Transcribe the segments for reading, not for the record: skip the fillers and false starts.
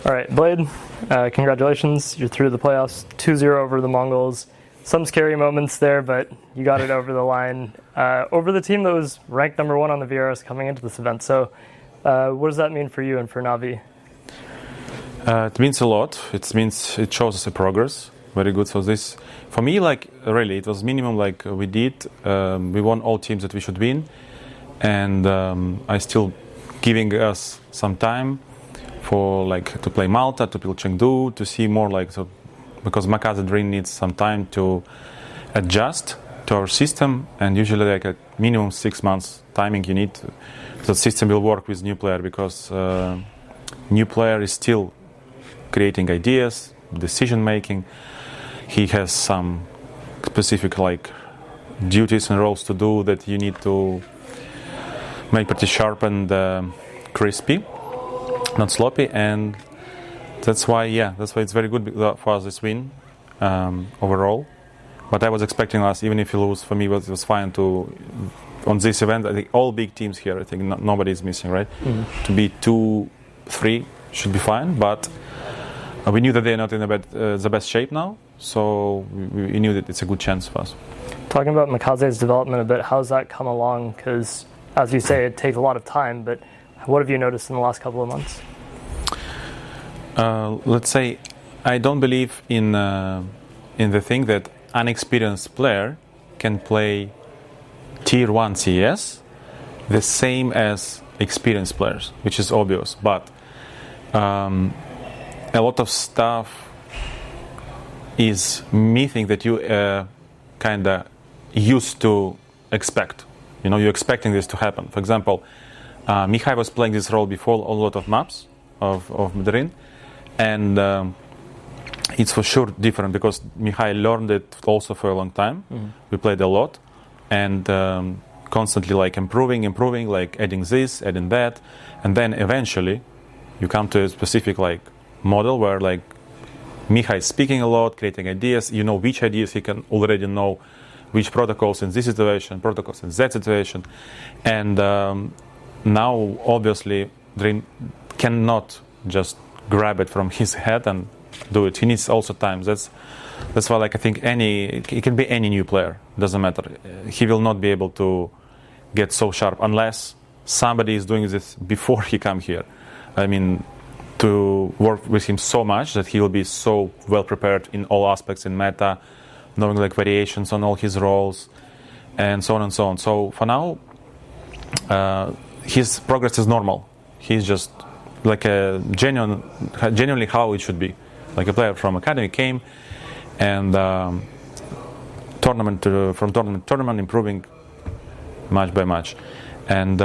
All right, Blade, congratulations. You're through the playoffs, 2-0 over the Mongolz. Some scary moments there, but you got it over the line. Over the team that was ranked number 1 on the VRS coming into this event. So what does that mean for you and for Navi? It means a lot. It means it shows us a progress. Very good. So this, for me, like really, it was minimum like we did. We won all teams that we should win. And I still giving us some time for like to play Malta, to play Chengdu, to see more like so, because makazze needs some time to adjust to our system, and usually like a minimum 6 months timing you need. The system will work with new player because new player is still creating ideas, decision making. He has some specific like duties and roles to do that you need to make pretty sharp and crispy, not sloppy, and that's why it's very good for us this win overall. But I was expecting us, even if you lose, for me it was fine to on this event. I think all big teams here, I think nobody is missing, right? Mm-hmm. To be 2-3 should be fine, but we knew that they're not in the best shape now, so we knew that it's a good chance for us. Talking about makazze's development a bit, how's that come along? Because as you say, it takes a lot of time, but what have you noticed in the last couple of months? Let's say I don't believe in the thing that unexperienced player can play tier 1 CS the same as experienced players, which is obvious, but a lot of stuff is mything that you kind of used to expect. You know, you're expecting this to happen. For example, Mihai was playing this role before a lot of maps of Madrid, and it's for sure different because Mihai learned it also for a long time. Mm-hmm. We played a lot and constantly like improving, like adding this, adding that, and then eventually you come to a specific like model where like Mihai is speaking a lot, creating ideas. You know which ideas he can already know, which protocols in this situation, protocols in that situation, and now obviously Dream cannot just grab it from his head and do it. He needs also time. That's why like I think it can be any new player, doesn't matter. He will not be able to get so sharp unless somebody is doing this before he come here. I mean, to work with him so much that he will be so well prepared in all aspects in meta, knowing like variations on all his roles and so on and so on. So for now his progress is normal. He's just like a genuinely how it should be. Like a player from academy came and from tournament to tournament, improving match by match. And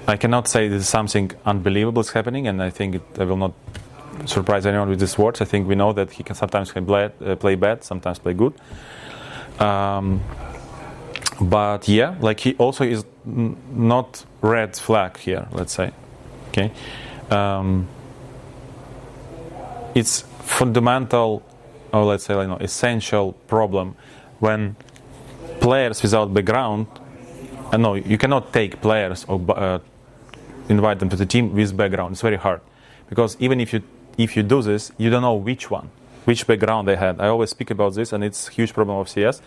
I cannot say this is something unbelievable is happening, and I think I will not surprise anyone with these words. I think we know that he can sometimes play bad, sometimes play good. But yeah, like he also is not red flag here, let's say. Okay. It's fundamental, or let's say like, essential problem when players without background. No, you cannot take players or invite them to the team with background. It's very hard because even if you do this, you don't know which background they had. I always speak about this, and it's a huge problem of CS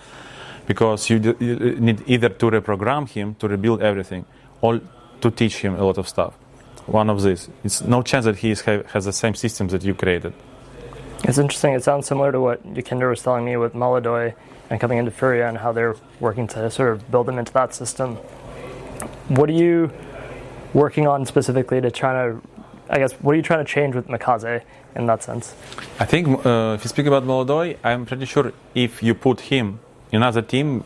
because you need either to reprogram him to rebuild everything, or to teach him a lot of stuff. One of these. It's no chance that he has the same systems that you created. It's interesting. It sounds similar to what Yukinder was telling me with Maladoy and coming into Furia and how they're working to sort of build them into that system. What are you working on specifically to what are you trying to change with makazze in that sense? I think if you speak about Maladoy, I'm pretty sure if you put him in another team,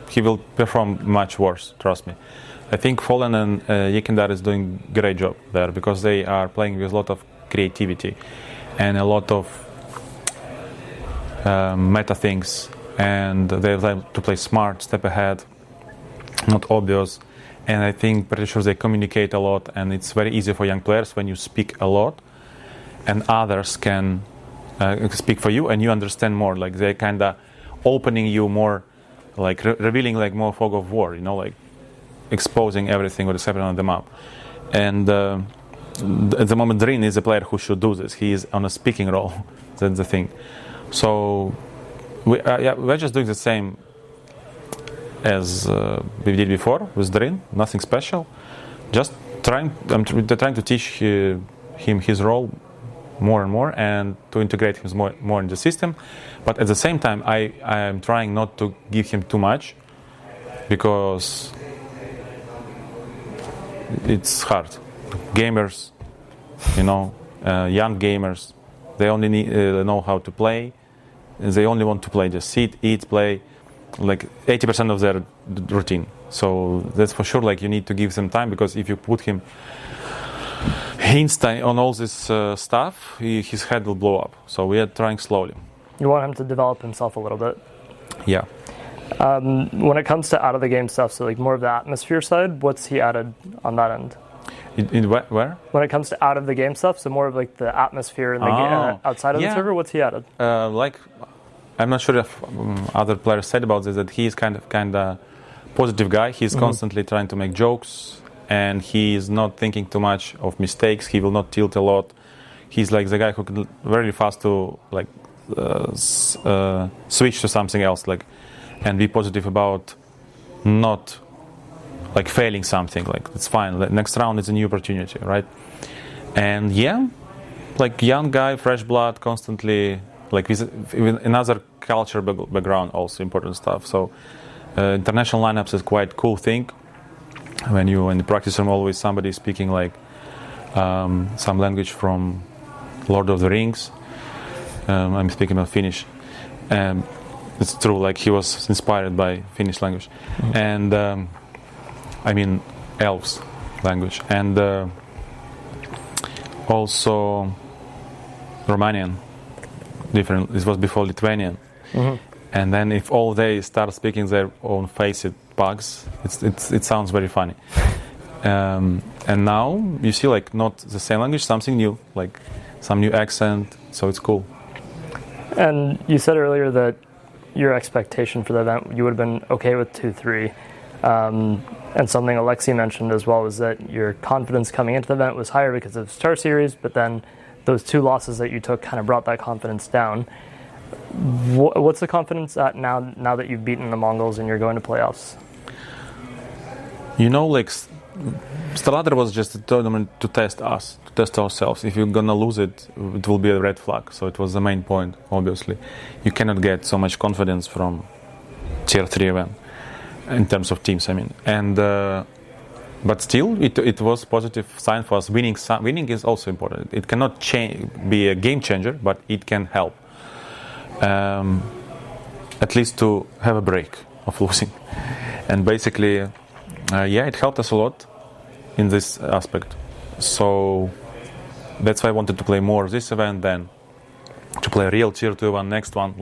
he will perform much worse, trust me. I think Fallen and Yekindar is doing a great job there because they are playing with a lot of creativity and a lot of meta things, and they like to play smart, step ahead, not obvious. And I think pretty sure they communicate a lot, and it's very easy for young players when you speak a lot and others can speak for you and you understand more. Like they're kind of opening you more, like revealing like more fog of war, like exposing everything what is happening on the map. And at the moment, Drin is a player who should do this. He is on a speaking role. That's the thing. So we're just doing the same as we did before with Drin. Nothing special. Just trying to teach him his role more and more, and to integrate him more in the system. But at the same time, I am trying not to give him too much, because it's hard. Gamers, young gamers, they only know how to play. They only want to play, just sit, eat, play, like 80% of their routine. So that's for sure. Like, you need to give them time, because if you put him on all this stuff, his head will blow up. So we are trying slowly. You want him to develop himself a little bit. Yeah. When it comes to out of the game stuff, so like more of the atmosphere side, what's he added on that end? In where? When it comes to out of the game stuff, so more of like the atmosphere in the game, outside of the server, what's he added? I'm not sure if other players said about this, that he is kind of positive guy. He's constantly trying to make jokes, and he is not thinking too much of mistakes. He will not tilt a lot. He's like the guy who can very fast to switch to something else, and be positive about not failing something. It's fine. Next round is a new opportunity, right? And young guy, fresh blood, constantly with another culture background, also important stuff. So international lineups is quite cool thing. When you in the practice room, always somebody speaking some language from Lord of the Rings. I'm speaking about Finnish. It's true, he was inspired by Finnish language. And I mean elves language, and also Romanian. Different. This was before Lithuanian. And then if all they start speaking their own faced bugs, it sounds very funny. And now you see not the same language, something new, some new accent. So it's cool. And you said earlier that your expectation for the event, you would have been okay with 2-3. And something Alexei mentioned as well was that your confidence coming into the event was higher because of Star Series, but then those 2 losses that you took kind of brought that confidence down. What's the confidence at now that you've beaten the Mongolz and you're going to playoffs? Starladder was just a tournament to test us, to test ourselves. If you're gonna lose it, it will be a red flag. So it was the main point, obviously. You cannot get so much confidence from Tier 3 event. In terms of teams, I mean, and but still, it was positive sign for us. Winning is also important. It cannot be a game changer, but it can help. At least to have a break of losing, and basically, it helped us a lot in this aspect. So that's why I wanted to play more this event than to play a real Tier 2 one, next one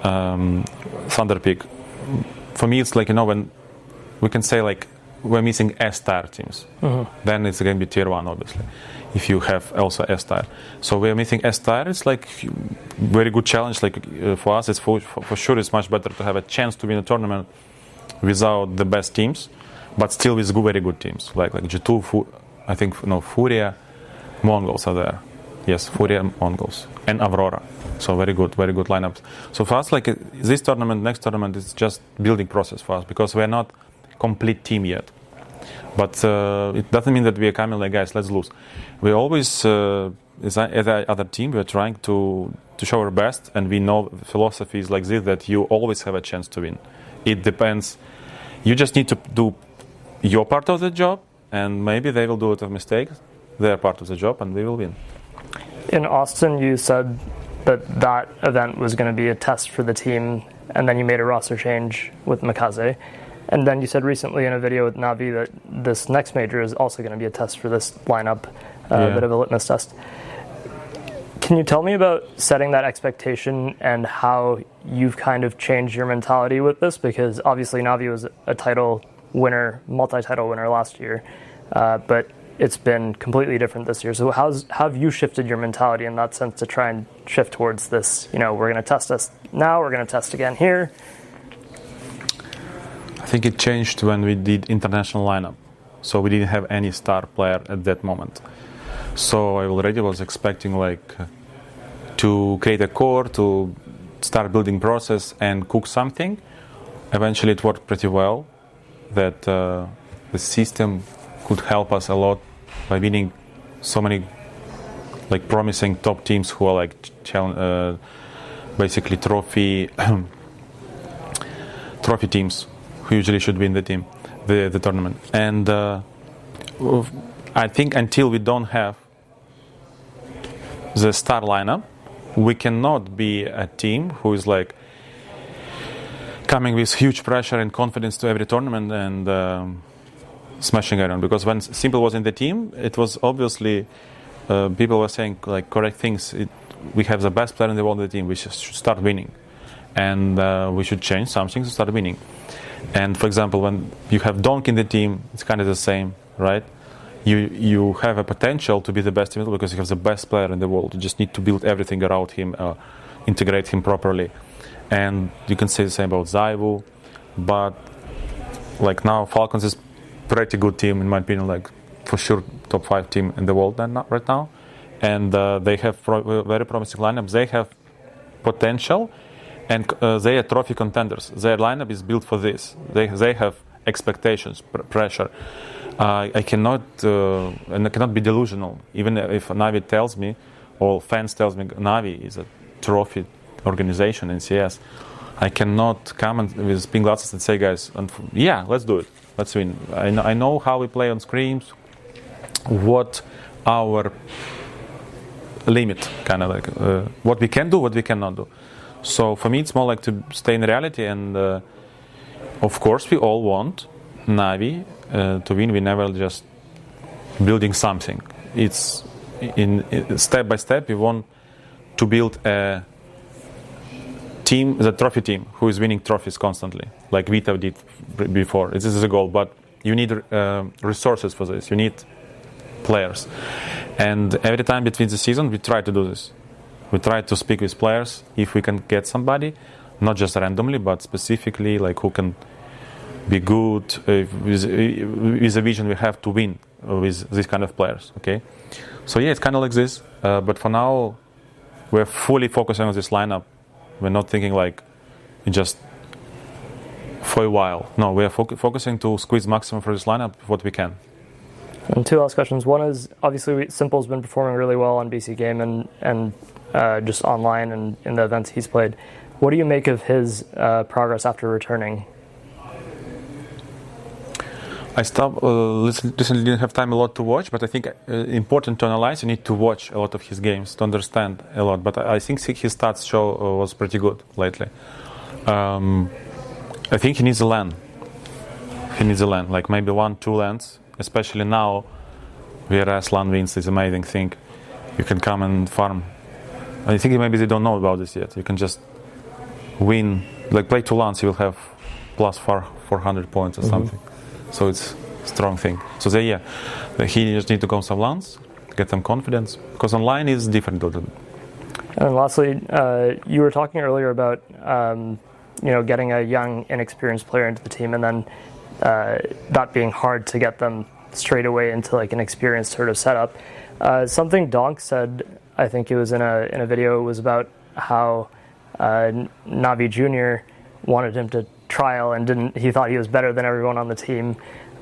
Thunder Peak. For me, it's when we can say we're missing S-tier teams. Then it's going to be Tier 1, obviously, if you have also S-tier. So we're missing S-tier. It's very good challenge. For us, it's for sure it's much better to have a chance to win a tournament without the best teams, but still with very good teams like G2, Furia, Mongolz are there. Yes, Furia, Mongolz, and Aurora. So very good lineups. So for us, this tournament, next tournament is just building process for us, because we are not complete team yet. But it doesn't mean that we are coming guys, let's lose. We always, as other team, we are trying to show our best, and we know philosophy is like this, that you always have a chance to win. It depends. You just need to do your part of the job, and maybe they will do it of mistakes. Their part of the job, and we will win. In Austin, you said that event was going to be a test for the team, and then you made a roster change with makazze. And then you said recently in a video with Navi that this next major is also going to be a test for this lineup, a bit of a litmus test. Can you tell me about setting that expectation and how you've kind of changed your mentality with this? Because obviously Navi was a title winner, multi-title winner last year, but it's been completely different this year. So how have you shifted your mentality in that sense to try and shift towards this, we're going to test us now, we're going to test again here? I think it changed when we did international lineup. so we didn't have any star player at that moment. So I already was expecting like to create a core, to start building process and cook something. Eventually it worked pretty well, that the system could help us a lot by winning so many like promising top teams who are like basically trophy teams who usually should win the tournament. And I think until we don't have the star lineup, we cannot be a team who is like coming with huge pressure and confidence to every tournament and smashing everyone. Because when Simple was in the team, it was obviously people were saying like correct things. We have the best player in the world in the team. We should start winning, and we should change something to start winning. And for example, when you have Donk in the team, it's kind of the same, right? You have a potential to be the best in the world because you have the best player in the world. You just need to build everything around him, integrate him properly. And you can say the same about Zaivu, but like now Falcons is pretty good team in my opinion, like for sure top 5 team in the world right now, and they have very promising lineup. They have potential, and they are trophy contenders. Their lineup is built for this. They have expectations, pressure. I cannot be delusional. Even if Navi tells me, or fans tells me, Navi is a trophy organization in CS, I cannot come with pink glasses and say, guys, yeah, let's do it, let's win. I know how we play on scrims, what our limit, kind of like what we can do, what we cannot do. So for me, it's more like to stay in reality, and of course, we all want Navi to win. We never just building something. It's in step by step. We want to build a team, the trophy team, who is winning trophies constantly, like Vita did before. This is a goal, but you need resources for this. You need players, and every time between the season, we try to do this. We try to speak with players if we can get somebody, not just randomly, but specifically, like who can be good with a vision we have to win with this kind of players. Okay, so yeah, it's kind of like this. But for now, we're fully focusing on this lineup. We're not thinking like just for a while. No, we are focusing to squeeze maximum for this lineup what we can. And 2 last questions. One is, obviously, Simple's been performing really well on BC Game and just online and in the events he's played. What do you make of his progress after returning? I stopped recently, didn't have time a lot to watch, but I think important to analyze. You need to watch a lot of his games to understand a lot. But I think his stats show was pretty good lately. I think he needs a LAN. He needs a LAN, like maybe 1-2 LANs, especially now. Whereas LAN wins is an amazing thing. You can come and farm. I think maybe they don't know about this yet. You can just win, like play 2 LANs, you will have plus 400 points or something. So it's a strong thing. So he just need to go some LANs, get some confidence, because online is different. And lastly, you were talking earlier about getting a young, inexperienced player into the team, and then that being hard to get them straight away into like an experienced sort of setup. Something Donk said, I think it was in a video, was about how Navi Jr. wanted him to trial and he thought he was better than everyone on the team.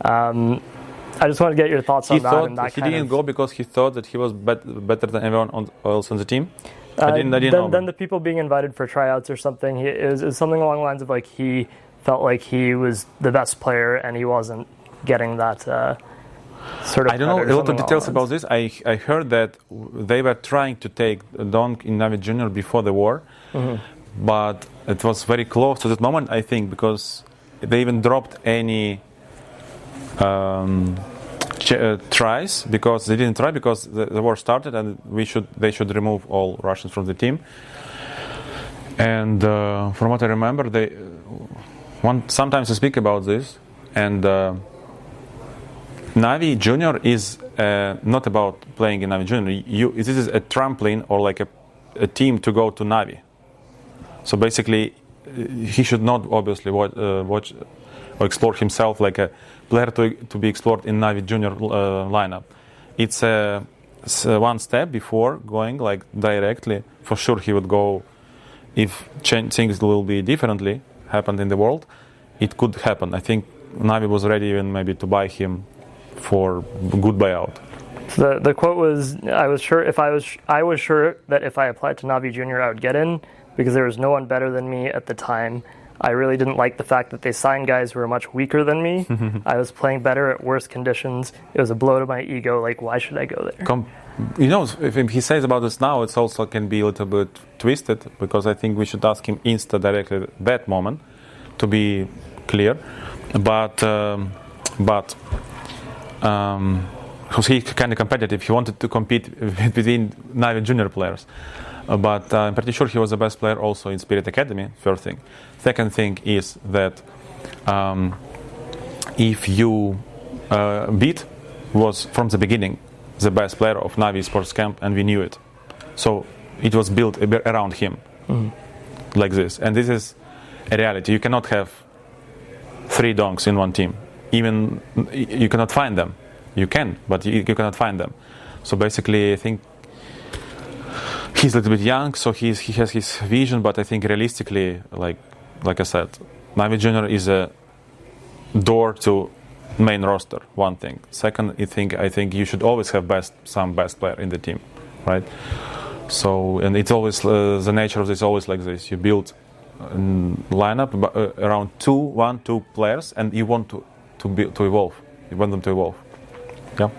I just want to get your thoughts on that. He didn't go because he thought that he was better than everyone else on the team? I didn't know. Then the people being invited for tryouts or something, it was something along the lines of like he felt like he was the best player and he wasn't getting that sort of. I don't know a lot of details about this. I heard that they were trying to take Donk in Navi Junior before the war, but it was very close to that moment, I think, because they even dropped any tries because they didn't try because the war started and they should remove all Russians from the team. And from what I remember, they sometimes they speak about this, and Navi Junior is not about playing in Navi Junior. This is a trampoline or like a team to go to Navi. So basically, he should not obviously watch or explore himself like a player to be explored in Navi Junior lineup. It's one step before going like directly. For sure, he would go if things will be differently happened in the world. It could happen. I think Navi was ready even maybe to buy him for good buyout. So the quote was, I was sure that if I applied to Navi Junior, I would get in because there was no one better than me at the time. I really didn't like the fact that they signed guys who were much weaker than me. I was playing better at worse conditions. It was a blow to my ego. Like, why should I go there? If he says about this now, it also can be a little bit twisted, because I think we should ask him Insta directly at that moment to be clear. But because he's kind of competitive, he wanted to compete within Navi junior players. But I'm pretty sure he was the best player also in Spirit Academy, first thing. Second thing is that if you beat was from the beginning the best player of Navi Sports Camp, and we knew it. So it was built around him, like this. And this is a reality. You cannot have 3 donks in one team. Even you cannot find them. You can, but you cannot find them. So basically, I think he's a little bit young, so he has his vision. But I think realistically, like I said, Navi Junior is a door to main roster. One thing. Second, I think you should always have some best player in the team, right? So, and it's always the nature of this. Always like this. You build a lineup around 2 players, and you want to evolve. You want them to evolve. Yeah.